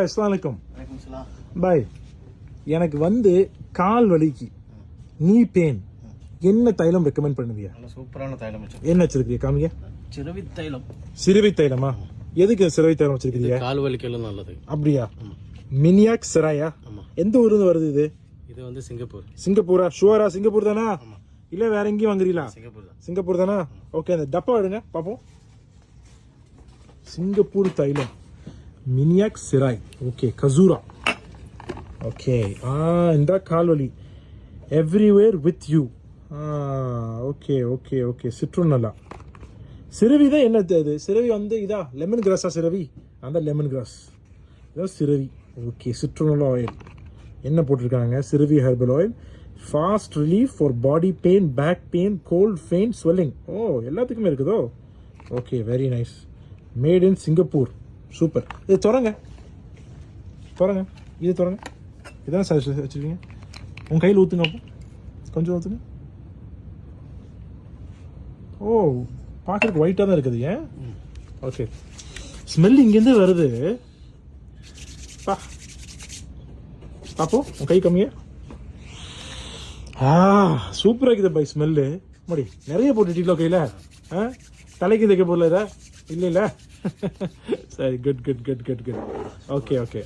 பாய் அஸ்ஸலாமு அலைக்கும். பாய், எனக்கு வந்து கால் வலிக்கு நீ பெயின் என்ன தைலம் ரெக்கமெண்ட் பண்ணுவியா? சூப்பரான தைலம் என்ன வச்சிருக்கீங்க? காமிங்க. சிறுவி தைலம். சிறுவி தைலமா? எதுக்கு சிறுவி தைலம் வச்சிருக்கீங்க? கால் வலிக்கெல்லாம் நல்லது. அப்படியா? மினியாக் செராயா? எந்த ஊர்ல வருது இது? இது வந்து சிங்கப்பூர். சிங்கப்பூரா? ஷுவரா? சிங்கப்பூர் தானா? இல்ல வேற எங்கேயும் வாங்குறீங்களா? சிங்கப்பூர் தான். சிங்கப்பூர் தானா? ஓகே, அந்த டப்பா எடுங்க பாப்போம். சிங்கப்பூர் தைலம் மினியாக் செராய். ஓகே, கசூரா. ஓகே, இந்த கால்வலி everywhere with you. Okay okay okay. Citronella. சிறுவி தான் என்ன இது? சிறுவி வந்து இதா லெமன் கிராஸா? சிறுவி அந்த லெமன் கிராஸ் இதான் சிறுவி. ஓகே, சிட்ரோனல்லா ஆயில் என்ன போட்டிருக்காங்க? சிறுவி herbal oil, fast relief for body pain, back pain, cold, pain, swelling. ஓ, எல்லாத்துக்குமே இருக்குதோ? Okay, very nice. Made in Singapore. Super. இது தொடங்க தொடங்க, இது தொடங்க. இதான் சார் வச்சுருக்கீங்க. உங்கள் கையில் ஊற்றுங்க, அப்போ கொஞ்சம் ஊற்றுங்க. ஓ, பார்க்குறதுக்கு ஒயிட்டாக தான் இருக்குது. ஏன்? ஓகே, ஸ்மெல் இங்கேருந்து வருது. பாப்போ உன் கை கம்மியா. சூப்பராக இருக்குது பை ஸ்மெல்லு. மடி நிறைய போட்டுட்டீங்களோ கையில்? தலைக்கு தைக்க போடல இதை? இல்லை இல்லை. சரி, good good good good good. Okay okay.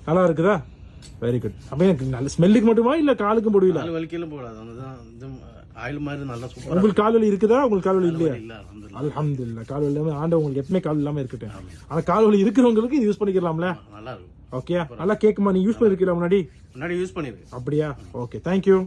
நல்லா இருக்குதா? Very good. அப்போ எனக்கு நல்ல ஸ்மெல்லுக்கு மட்டுமா இல்லை காலுக்கும் போடுவீங்களா? கால் வலிக்கெல்லாம் போடாது. ஆயில் மாதிரி நல்லா சூப்பர். உங்களுக்கு கால் வலி இருக்குதா? உங்களுக்கு கால் வலி இல்லையா? அல்ஹம்துலில்லாஹ். கால் வலி இல்லாமல் ஆண்டவன் உங்களுக்கு எப்பவுமே கால் இல்லாமல் இருக்கட்டும். ஆனால் கால் வலி இருக்கிறவங்களுக்கு இது யூஸ் பண்ணிக்கலாம்ல? நல்லா இருக்கும். ஓகே, நல்லா கேட்குமா? நீ யூஸ் பண்ணிருக்கீங்களா முன்னாடி? யூஸ் பண்ணிருக்கேன். அப்படியா? Okay, thank you.